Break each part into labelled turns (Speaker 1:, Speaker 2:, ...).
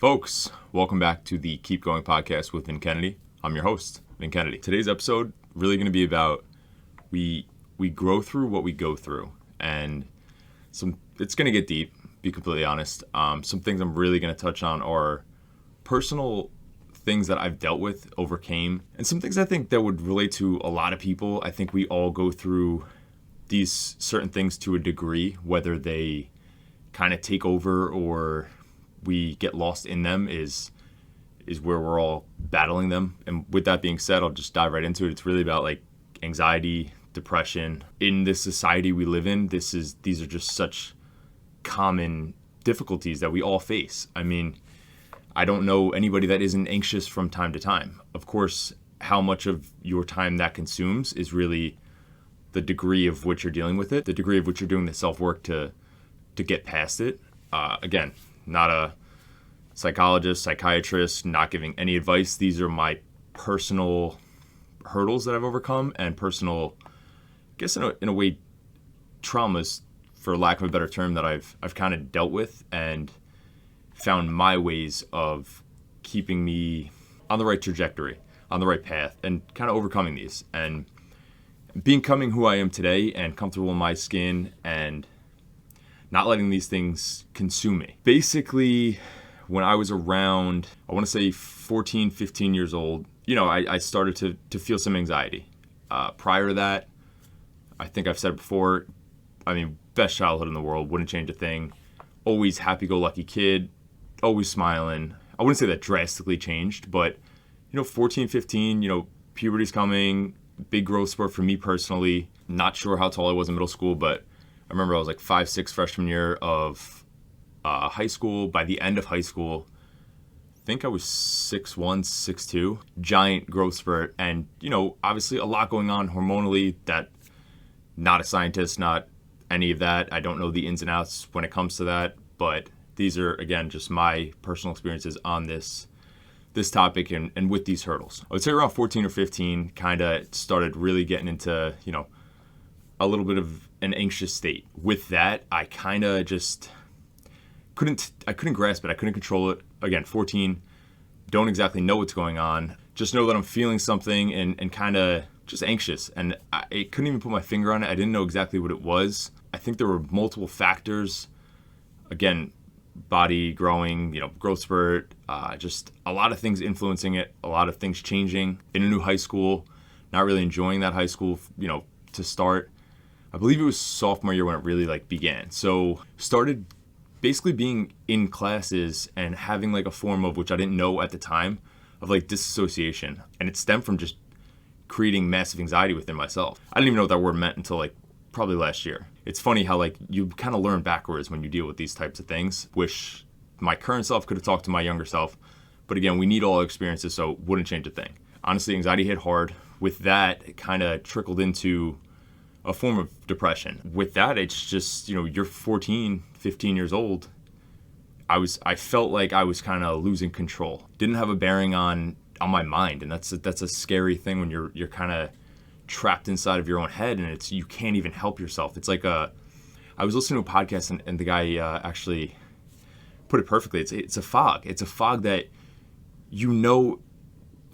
Speaker 1: Folks, welcome back to the Keep Going podcast with Vin Kennedy. I'm your host, Vin Kennedy. Today's episode really going to be about we grow through what we go through, and it's going to get deep, be completely honest. Some things I'm really going to touch on are personal things that I've dealt with, overcame, and some things I think that would relate to a lot of people. I think we all go through these certain things to a degree, whether they kind of take over or we get lost in them is where we're all battling them. And with that being said, I'll just dive right into it. It's really about like anxiety, depression. In this society we live in, these are just such common difficulties that we all face. I mean, I don't know anybody that isn't anxious from time to time. Of course, how much of your time that consumes is really the degree of which you're dealing with it, the degree of which you're doing the self-work to get past it. Again, not a psychologist, psychiatrist, not giving any advice. These are my personal hurdles that I've overcome and personal, I guess in a way, traumas, for lack of a better term, that I've kind of dealt with and found my ways of keeping me on the right trajectory, on the right path, and kind of overcoming these and becoming who I am today and comfortable in my skin and not letting these things consume me. Basically, when I was around, I want to say 14, 15 years old, I started to feel some anxiety. Prior to that, I think I've said it before, best childhood in the world, wouldn't change a thing. Always happy-go-lucky kid, always smiling. I wouldn't say that drastically changed, but 14, 15, puberty's coming, big growth spurt for me personally. Not sure how tall I was in middle school, but I remember I was like 5'6" freshman year of high school. By the end of high school, I think I was 6'1", 6'2", giant growth spurt. And, obviously a lot going on hormonally that, not a scientist, not any of that. I don't know the ins and outs when it comes to that, but these are, again, just my personal experiences on this topic and with these hurdles. I would say around 14 or 15, kind of started really getting into, a little bit of an anxious state. With that, I kind of just couldn't grasp it. I couldn't control it. Again, 14, don't exactly know what's going on. Just know that I'm feeling something and kind of just anxious. And I couldn't even put my finger on it. I didn't know exactly what it was. I think there were multiple factors. Again, body growing, growth spurt, just a lot of things influencing it, a lot of things changing. In a new high school, not really enjoying that high school, to start. I believe it was sophomore year when it really began. So started basically being in classes and having a form of, which I didn't know at the time, of disassociation. And it stemmed from just creating massive anxiety within myself. I didn't even know what that word meant until probably last year. It's funny how you kind of learn backwards when you deal with these types of things. Wish my current self could have talked to my younger self. But again, we need all experiences, so wouldn't change a thing. Honestly, anxiety hit hard. With that, it kind of trickled into a form of depression. With that, it's just, you're 14, 15 years old. I felt like I was kind of losing control. Didn't have a bearing on my mind, and that's a scary thing when you're kind of trapped inside of your own head, and you can't even help yourself. It's I was listening to a podcast, and the guy actually put it perfectly. It's a fog. It's a fog that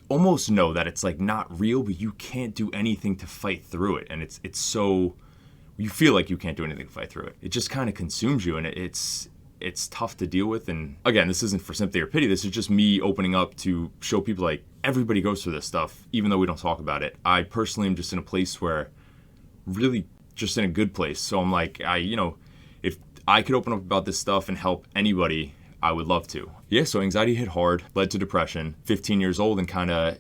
Speaker 1: almost know that it's not real, but you can't do anything to fight through it. And it's so, you feel like you can't do anything to fight through it. It just kind of consumes you, and it's tough to deal with. And again, this isn't for sympathy or pity. This is just me opening up to show people everybody goes through this stuff, even though we don't talk about it. I personally am just in a place where really just in a good place. So I'm if I could open up about this stuff and help anybody, I would love to. Yeah, so anxiety hit hard, led to depression. 15 years old, and kind of,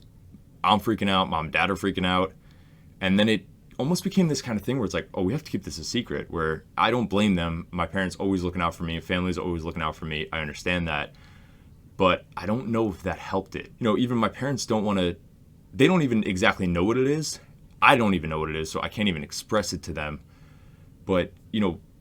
Speaker 1: I'm freaking out, mom and dad are freaking out. And then it almost became this kind of thing where it's we have to keep this a secret, where I don't blame them. My parents always looking out for me, family's always looking out for me. I understand that. But I don't know if that helped it. Even my parents they don't even exactly know what it is. I don't even know what it is, so I can't even express it to them. But,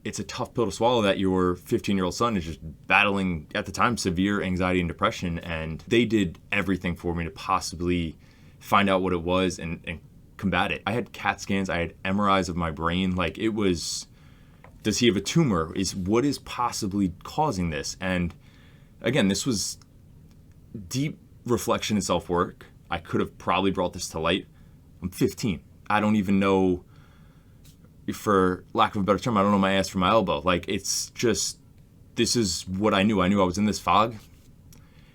Speaker 1: it's a tough pill to swallow that your 15-year-old son is just battling, at the time, severe anxiety and depression. And they did everything for me to possibly find out what it was and combat it. I had CAT scans. I had MRIs of my brain. It was, does he have a tumor? What is possibly causing this? And again, this was deep reflection and self-work, I could have probably brought this to light. I'm 15. I don't even know, for lack of a better term, I don't know my ass from my elbow. Like, it's just, this is what I knew. I knew I was in this fog,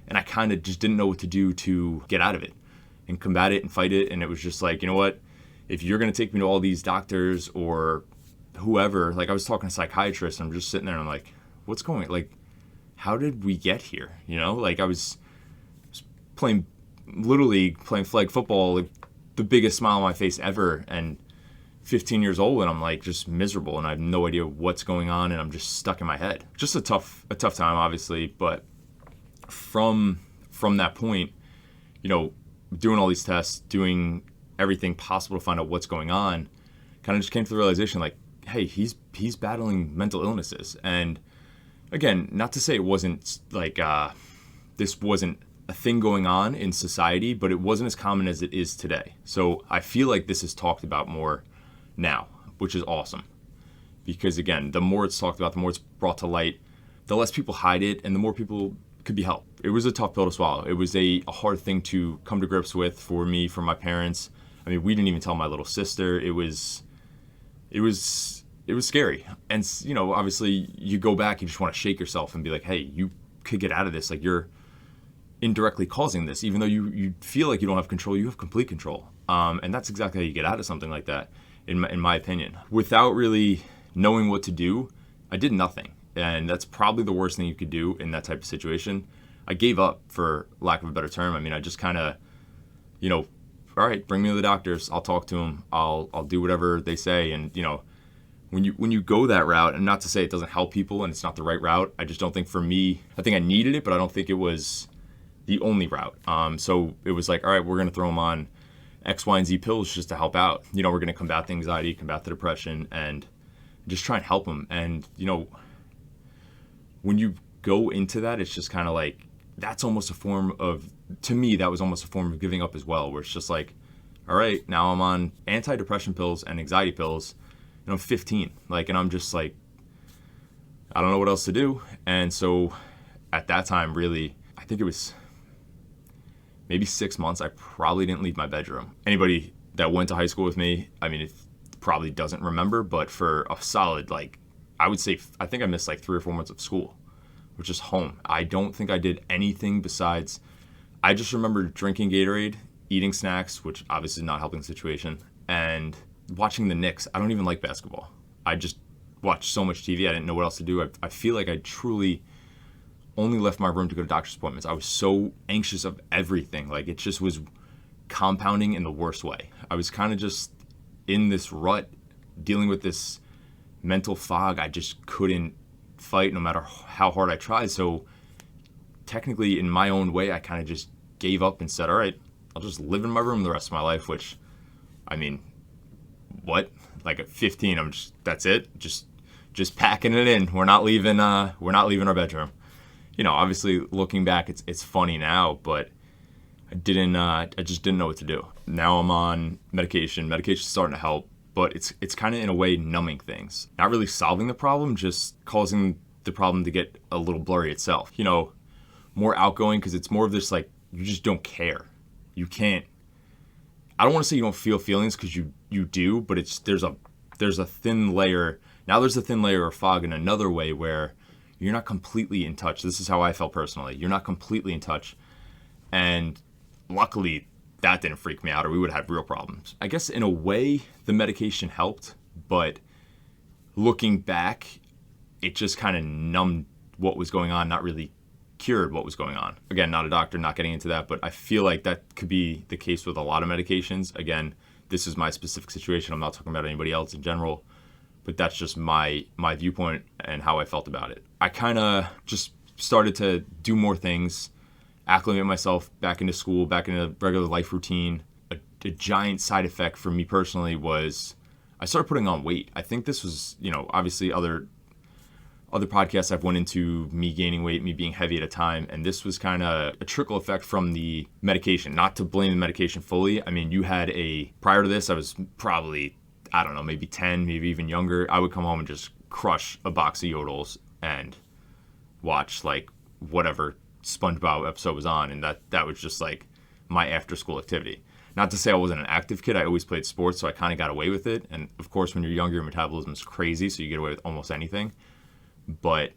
Speaker 1: and I kind of just didn't know what to do to get out of it and combat it and fight it. And it was just like, you know what? If you're going to take me to all these doctors or whoever, like I was talking to psychiatrists, and I'm just sitting there and I'm like, what's going on? Like, how did we get here? You know, like I was playing Little League, playing flag football, like the biggest smile on my face ever, and 15 years old, and I'm like just miserable, and I have no idea what's going on, and I'm just stuck in my head. Just a tough time, obviously, but from that point, you know, doing all these tests, doing everything possible to find out what's going on, kind of just came to the realization, like, hey, he's battling mental illnesses. And again, not to say it wasn't like this wasn't a thing going on in society, but it wasn't as common as it is today. So I feel like this is talked about more now, which is awesome, because again, the more it's talked about, the more it's brought to light, the less people hide it, and the more people could be helped. It was a tough pill to swallow. It was a hard thing to come to grips with for me, for my parents. I mean, we didn't even tell my little sister. It was scary. And, you know, obviously you go back, you just want to shake yourself and be like, hey, you could get out of this. Like, you're indirectly causing this, even though you feel like you don't have control, you have complete control. And that's exactly how you get out of something like that, in my opinion. Without really knowing what to do, I did nothing. And that's probably the worst thing you could do in that type of situation. I gave up, for lack of a better term. I mean, I just kind of, you know, all right, bring me to the doctors. I'll talk to them. I'll do whatever they say. And, you know, when you go that route, and not to say it doesn't help people and it's not the right route, I just don't think, for me, I think I needed it, but I don't think it was the only route. So it was like, all right, we're going to throw them on X, Y, and Z pills just to help out. You know, we're going to combat the anxiety, combat the depression, and just try and help them. And, you know, when you go into that, it's just kind of like, that's almost a form of, to me, that was almost a form of giving up as well, where it's just like, all right, now I'm on antidepressant pills and anxiety pills, and I'm 15, like, and I'm just like, I don't know what else to do. And so at that time, really, I think it was maybe 6 months, I probably didn't leave my bedroom. Anybody that went to high school with me, I mean, it probably doesn't remember, but for a solid, like, I would say, I think I missed like 3 or 4 months of school, which is home. I don't think I did anything besides, I just remember drinking Gatorade, eating snacks, which obviously is not helping the situation, and watching the Knicks. I don't even like basketball. I just watched so much TV, I didn't know what else to do. I feel like I truly only left my room to go to doctor's appointments. I was so anxious of everything. Like, it just was compounding in the worst way. I was kind of just in this rut, dealing with this mental fog. I just couldn't fight, no matter how hard I tried. So technically, in my own way, I kind of just gave up and said, all right, I'll just live in my room the rest of my life, which, I mean, what? Like, at 15, I'm just, that's it? Just packing it in. We're not leaving our bedroom. You know, obviously, looking back, it's funny now, but I just didn't know what to do. Now I'm on medication. Medication's starting to help, but it's kind of, in a way, numbing things. Not really solving the problem, just causing the problem to get a little blurry itself. You know, more outgoing, because it's more of this, like, you just don't care. You can't, I don't want to say you don't feel feelings, because you do, but there's a thin layer. Now there's a thin layer of fog in another way, where you're not completely in touch. This is how I felt personally. You're not completely in touch. And luckily, that didn't freak me out, or we would have had real problems. I guess in a way, the medication helped, but looking back, it just kind of numbed what was going on, not really cured what was going on. Again, not a doctor, not getting into that, but I feel like that could be the case with a lot of medications. Again, this is my specific situation. I'm not talking about anybody else in general, but that's just my viewpoint and how I felt about it. I kind of just started to do more things, acclimate myself back into school, back into the regular life routine. A giant side effect for me personally was I started putting on weight. I think this was, you know, obviously other podcasts I've went into me gaining weight, me being heavy at a time, and this was kind of a trickle effect from the medication. Not to blame the medication fully. I mean, prior to this, I was probably, I don't know, maybe 10, maybe even younger. I would come home and just crush a box of Yodels and watch like whatever SpongeBob episode was on, and that was just like my after school activity. Not to say I wasn't an active kid. I always played sports, so I kind of got away with it. And of course, when you're younger, your metabolism is crazy, so you get away with almost anything. But,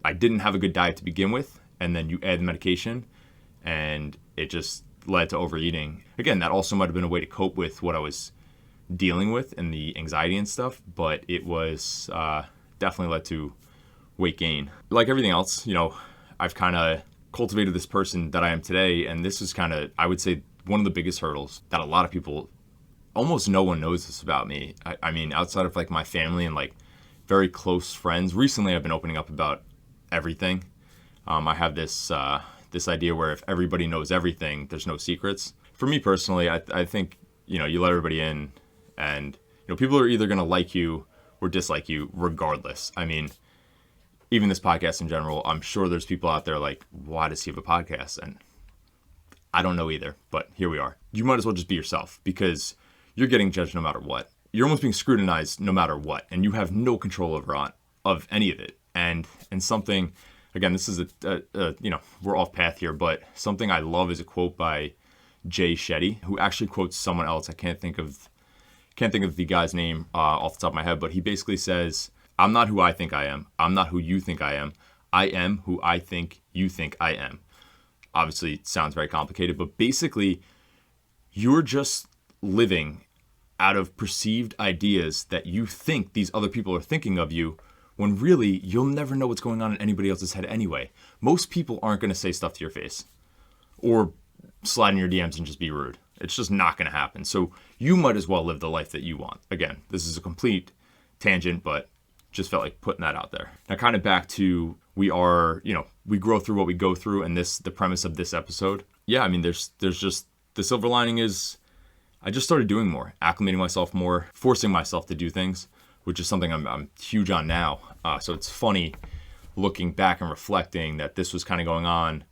Speaker 1: I didn't have a good diet to begin with, and then you add the medication, and it just led to overeating. Again, that also might have been a way to cope with what I was dealing with and the anxiety and stuff, but it was definitely led to weight gain. Like everything else, I've kind of cultivated this person that I am today, and this is kind of, I would say, one of the biggest hurdles that a lot of people, almost no one knows this about me. I mean, outside of like my family and like very close friends, recently I've been opening up about everything. I have this idea where if everybody knows everything, there's no secrets. For me personally, I think, you let everybody in, and, people are either going to like you or dislike you regardless. I mean, even this podcast in general, I'm sure there's people out there like, why does he have a podcast? And I don't know either, but here we are. You might as well just be yourself, because you're getting judged no matter what. You're almost being scrutinized no matter what, and you have no control of any of it. And something, again, this is we're off path here, but something I love is a quote by Jay Shetty, who actually quotes someone else. I can't think of the guy's name off the top of my head, but he basically says, "I'm not who I think I am. I'm not who you think I am. I am who I think you think I am." Obviously, it sounds very complicated, but basically, you're just living out of perceived ideas that you think these other people are thinking of you, when really, you'll never know what's going on in anybody else's head anyway. Most people aren't going to say stuff to your face or slide in your DMs and just be rude. It's just not going to happen. So you might as well live the life that you want. Again, this is a complete tangent, but just felt like putting that out there. Now, kind of back to, we grow through what we go through, and the premise of this episode. Yeah, I mean, there's just, the silver lining is I just started doing more, acclimating myself more, forcing myself to do things, which is something I'm huge on now. So it's funny looking back and reflecting that this was kind of going on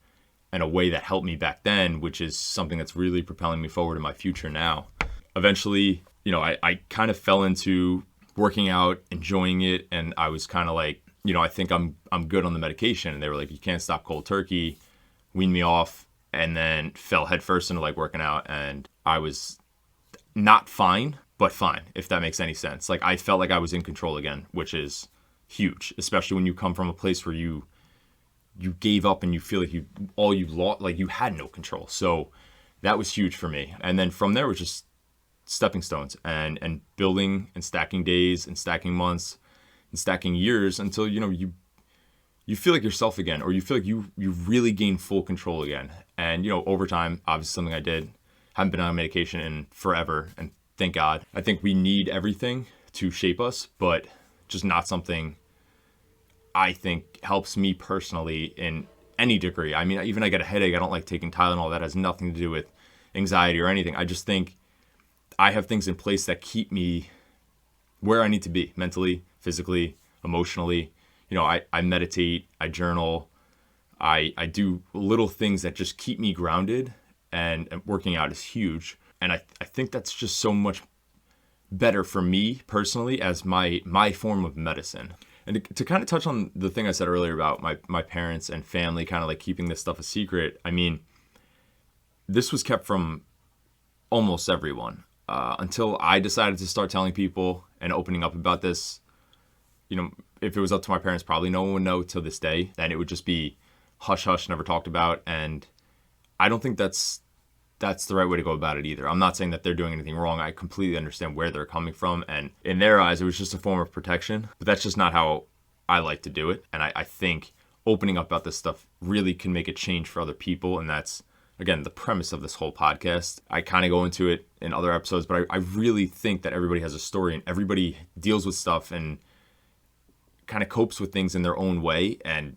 Speaker 1: in a way that helped me back then, which is something that's really propelling me forward in my future now. Eventually, I kind of fell into working out, enjoying it, and I was kind of like, I think I'm good on the medication. And they were like, you can't stop cold turkey, weaned me off, and then fell headfirst into like working out, and I was not fine, but fine, if that makes any sense. Like, I felt like I was in control again, which is huge, especially when you come from a place where you gave up and you feel like you lost, like you had no control. So that was huge for me. And then from there was just stepping stones and building and stacking days and stacking months and stacking years until, you feel like yourself again, or you feel like you really gain full control again. And, over time, obviously something I did, haven't been on medication in forever, and thank God. I think we need everything to shape us, but just not something I think helps me personally in any degree. I mean, even I get a headache, I don't like taking Tylenol. That has nothing to do with anxiety or anything. I just think I have things in place that keep me where I need to be mentally, physically, emotionally. I meditate, I journal, I do little things that just keep me grounded, and working out is huge. And I think that's just so much better for me personally as my form of medicine. And to kind of touch on the thing I said earlier about my parents and family kind of like keeping this stuff a secret, I mean, this was kept from almost everyone until I decided to start telling people and opening up about this. If it was up to my parents, probably no one would know till this day. And it would just be hush hush, never talked about. And I don't think that's the right way to go about it either. I'm not saying that they're doing anything wrong. I completely understand where they're coming from. And in their eyes, it was just a form of protection. But that's just not how I like to do it. And I think opening up about this stuff really can make a change for other people. And that's, again, the premise of this whole podcast. I kind of go into it in other episodes, but I really think that everybody has a story and everybody deals with stuff and kind of copes with things in their own way. And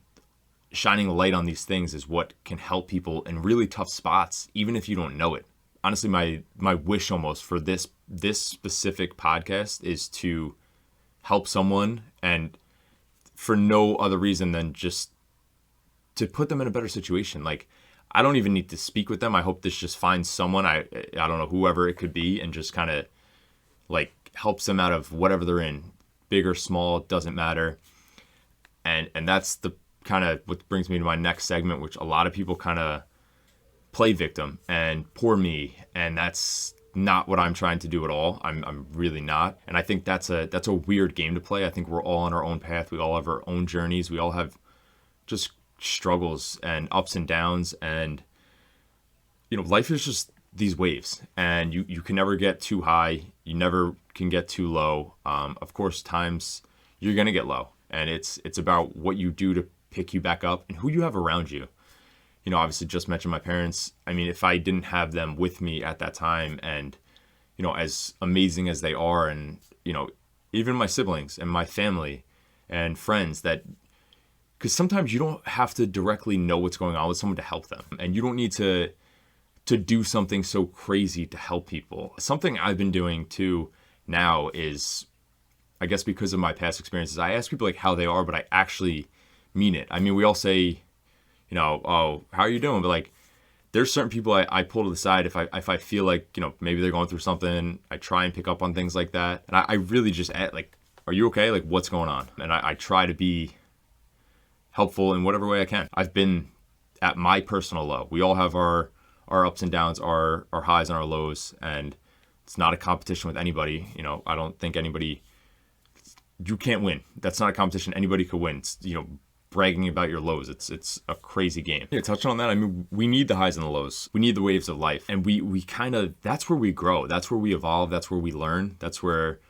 Speaker 1: shining a light on these things is what can help people in really tough spots, even if you don't know it. Honestly, my wish almost for this specific podcast is to help someone, and for no other reason than just to put them in a better situation. Like, I don't even need to speak with them. I hope this just finds someone, I don't know, whoever it could be, and just kind of like helps them out of whatever they're in, big or small, doesn't matter. And that's the kind of what brings me to my next segment, which a lot of people kind of play victim and poor me, and that's not what I'm trying to do at all. I'm really not. And I think that's a weird game to play. I think we're all on our own path. We all have our own journeys. We all have just struggles and ups and downs, and life is just these waves, and you can never get too high. You never can get too low. Of course, times you're going to get low, and it's about what you do to pick you back up and who you have around you. Obviously just mentioned my parents. I mean, if I didn't have them with me at that time, and, as amazing as they are, and, even my siblings and my family and friends, because sometimes you don't have to directly know what's going on with someone to help them, and you don't need to do something so crazy to help people. Something I've been doing too now is, I guess because of my past experiences, I ask people like how they are, but I actually mean it. I mean, we all say, oh, how are you doing? But like, there's certain people I pull to the side if I feel like, maybe they're going through something. I try and pick up on things like that. And I really just ask, like, are you okay? Like, what's going on? And I try to be helpful in whatever way I can. I've been at my personal low. We all have our ups and downs, our highs and our lows. And it's not a competition with anybody. I don't think you can't win. That's not a competition. Anybody could win. It's, bragging about your lows. It's a crazy game. Yeah, touching on that, I mean, we need the highs and the lows. We need the waves of life. And we kind of, that's where we grow. That's where we evolve. That's where we learn. That's where,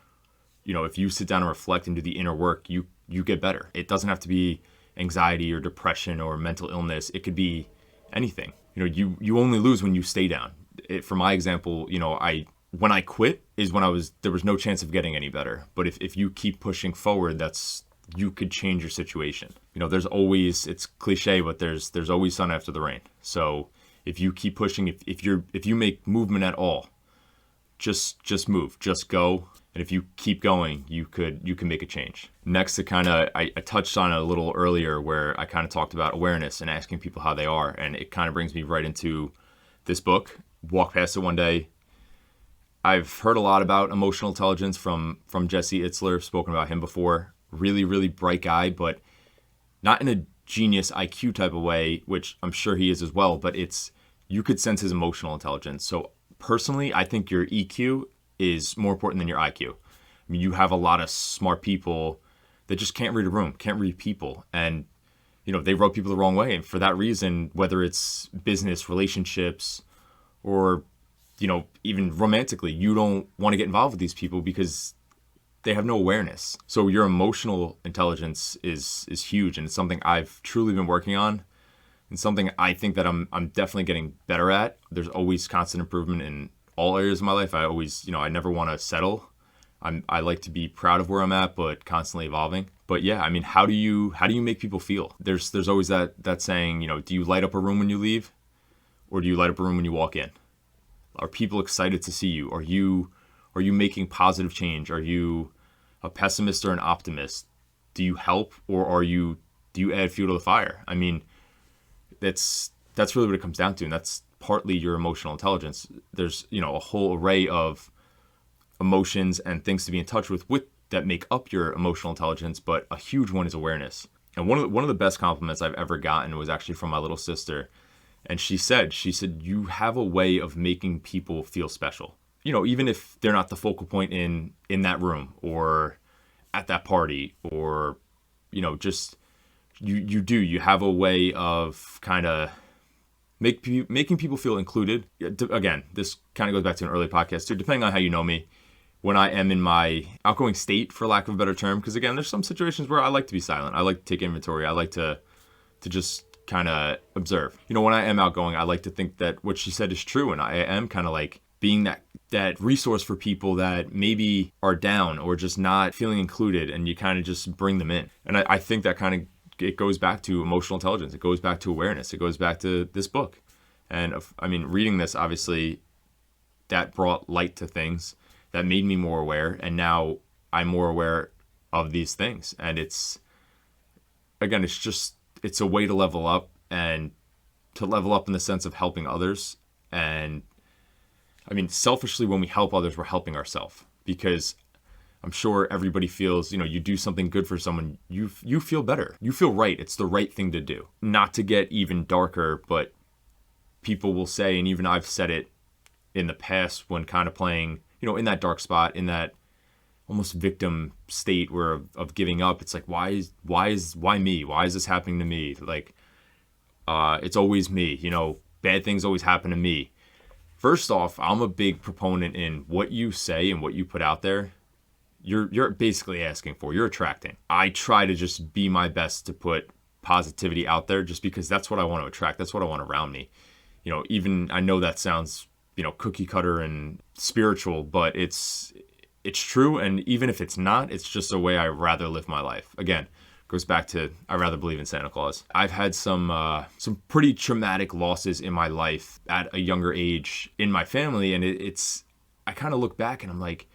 Speaker 1: if you sit down and reflect and do the inner work, you get better. It doesn't have to be anxiety or depression or mental illness. It could be anything. You only lose when you stay down. For my example, when I quit is when there was no chance of getting any better. But if you keep pushing forward, you could change your situation. There's always, it's cliche, but there's always sun after the rain. So if you keep pushing, if you make movement at all, just move, just go. And if you keep going, you can make a change. Next, I touched on it a little earlier where I kind of talked about awareness and asking people how they are. And it kind of brings me right into this book, Walk Past It One Day. I've heard a lot about emotional intelligence from Jesse Itzler, spoken about him before. Really, really bright guy, but not in a genius IQ type of way, which I'm sure he is as well, but you could sense his emotional intelligence. So personally, I think your EQ is more important than your IQ. I mean, you have a lot of smart people that just can't read a room, can't read people, and they rub people the wrong way. And for that reason, whether it's business, relationships, or even romantically, you don't want to get involved with these people because they have no awareness. So your emotional intelligence is huge, and it's something I've truly been working on, and something I think that I'm definitely getting better at. There's always constant improvement in all areas of my life. I always, I never want to settle. I like to be proud of where I'm at, but constantly evolving. But yeah, I mean, how do you make people feel? There's always that saying, do you light up a room when you leave, or do you light up a room when you walk in? Are people excited to see you? Are you making positive change? Are you a pessimist or an optimist? Do you help, or do you add fuel to the fire? I mean, that's really what it comes down to, and that's partly your emotional intelligence. There's a whole array of emotions and things to be in touch with that make up your emotional intelligence, but a huge one is awareness. And one of the best compliments I've ever gotten was actually from my little sister, and she said you have a way of making people feel special. Even if they're not the focal point in that room or at that party, or, just you have a way of kind of making people feel included. Again, this kind of goes back to an early podcast too, depending on how you know me, when I am in my outgoing state, for lack of a better term, because again, there's some situations where I like to be silent. I like to take inventory. I like to just kind of observe. When I am outgoing, I like to think that what she said is true, and I am kind of like being that resource for people that maybe are down or just not feeling included, and you kind of just bring them in. And I think that kind of, it goes back to emotional intelligence. It goes back to awareness. It goes back to this book. And reading this, obviously, that brought light to things that made me more aware. And now I'm more aware of these things. And it's a way to level up, and to level up in the sense of helping others. And selfishly, when we help others, we're helping ourselves, because I'm sure everybody feels, you do something good for someone, you feel better. You feel right. It's the right thing to do. Not to get even darker, but people will say, and even I've said it in the past when kind of playing, in that dark spot, in that almost victim state where of giving up. It's like, why me? Why is this happening to me? Like, it's always me, bad things always happen to me. First off, I'm a big proponent in what you say and what you put out there. You're basically asking for, you're attracting. I try to just be my best to put positivity out there just because that's what I want to attract. That's what I want around me. Even I know that sounds, cookie cutter and spiritual, but it's true. And even if it's not, it's just a way I rather live my life. Again, goes back to, I rather believe in Santa Claus. I've had some pretty traumatic losses in my life at a younger age in my family. And I kind of look back and I'm like,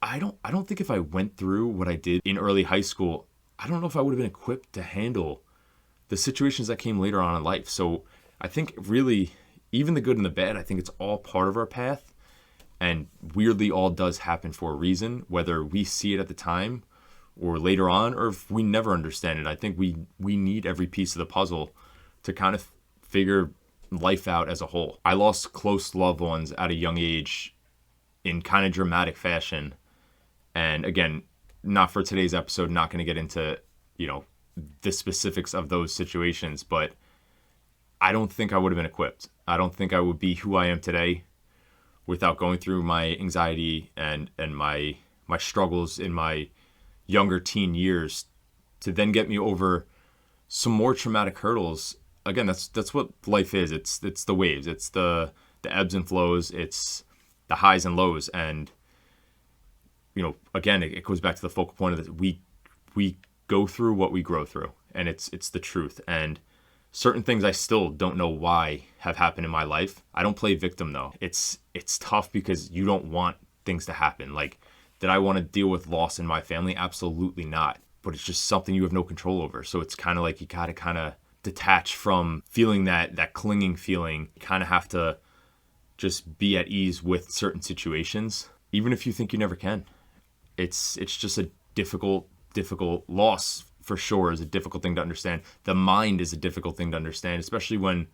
Speaker 1: I don't think if I went through what I did in early high school, I don't know if I would have been equipped to handle the situations that came later on in life. So I think really, even the good and the bad, I think it's all part of our path. And weirdly, all does happen for a reason, whether we see it at the time or later on, or if we never understand it. I think we need every piece of the puzzle to kind of figure life out as a whole. I lost close loved ones at a young age in kind of dramatic fashion. And again, not for today's episode, not going to get into, the specifics of those situations, but I don't think I would have been equipped. I don't think I would be who I am today without going through my anxiety and my struggles in my younger teen years to then get me over some more traumatic hurdles. Again, that's what life is. It's the waves. It's the ebbs and flows. It's the highs and lows. And, again, it goes back to the focal point of this. We go through what we grow through, and it's the truth. And certain things I still don't know why have happened in my life. I don't play victim though. It's tough because you don't want things to happen. Like, did I want to deal with loss in my family? Absolutely not. But it's just something you have no control over. So it's kind of like you got to kind of detach from feeling that clinging feeling. You kind of have to just be at ease with certain situations, even if you think you never can. It's just a difficult loss. For sure is a difficult thing to understand. The mind is a difficult thing to understand, especially when,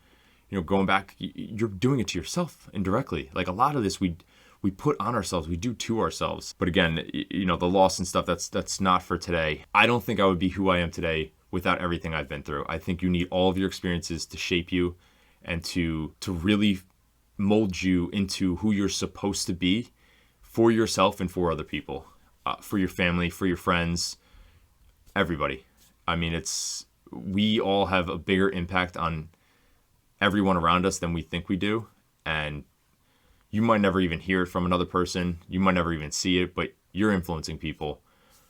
Speaker 1: going back, you're doing it to yourself indirectly. Like a lot of this we put on ourselves, we do to ourselves. But again, the loss and stuff, that's not for today. I don't think I would be who I am today without everything I've been through. I think you need all of your experiences to shape you and to really mold you into who you're supposed to be for yourself and for other people, for your family, for your friends, everybody. I mean, we all have a bigger impact on everyone around us than we think we do. And you might never even hear it from another person. You might never even see it, but you're influencing people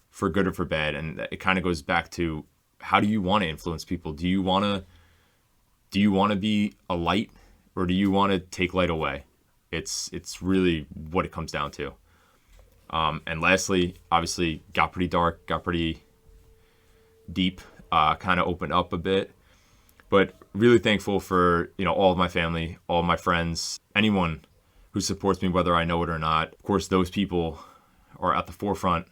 Speaker 1: for good or for bad. And it kind of goes back to, how do you want to influence people? Do you want to be a light, or do you want to take light away? It's really what it comes down to. And lastly, obviously got pretty dark, got pretty deep, kind of opened up a bit, but really thankful for, all of my family, all of my friends, anyone who supports me, whether I know it or not. Of course, those people are at the forefront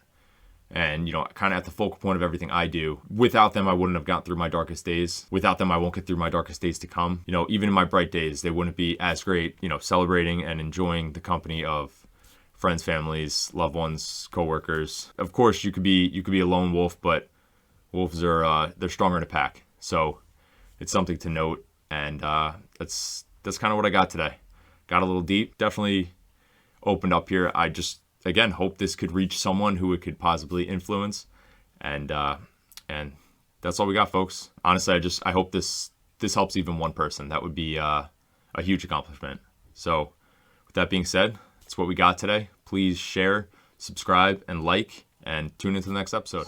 Speaker 1: and, kind of at the focal point of everything I do. Without them, I wouldn't have gotten through my darkest days. Without them, I won't get through my darkest days to come. Even in my bright days, they wouldn't be as great, celebrating and enjoying the company of friends, families, loved ones, coworkers. Of course, you could be a lone wolf, but wolves are they're stronger in a pack. So it's something to note. And that's kind of what I got today. Got a little deep, definitely opened up here. I just, again, hope this could reach someone who it could possibly influence. And that's all we got, folks. Honestly, I hope this helps even one person. That would be a huge accomplishment. So with that being said, that's what we got today. Please share, subscribe, and like, and tune into the next episode.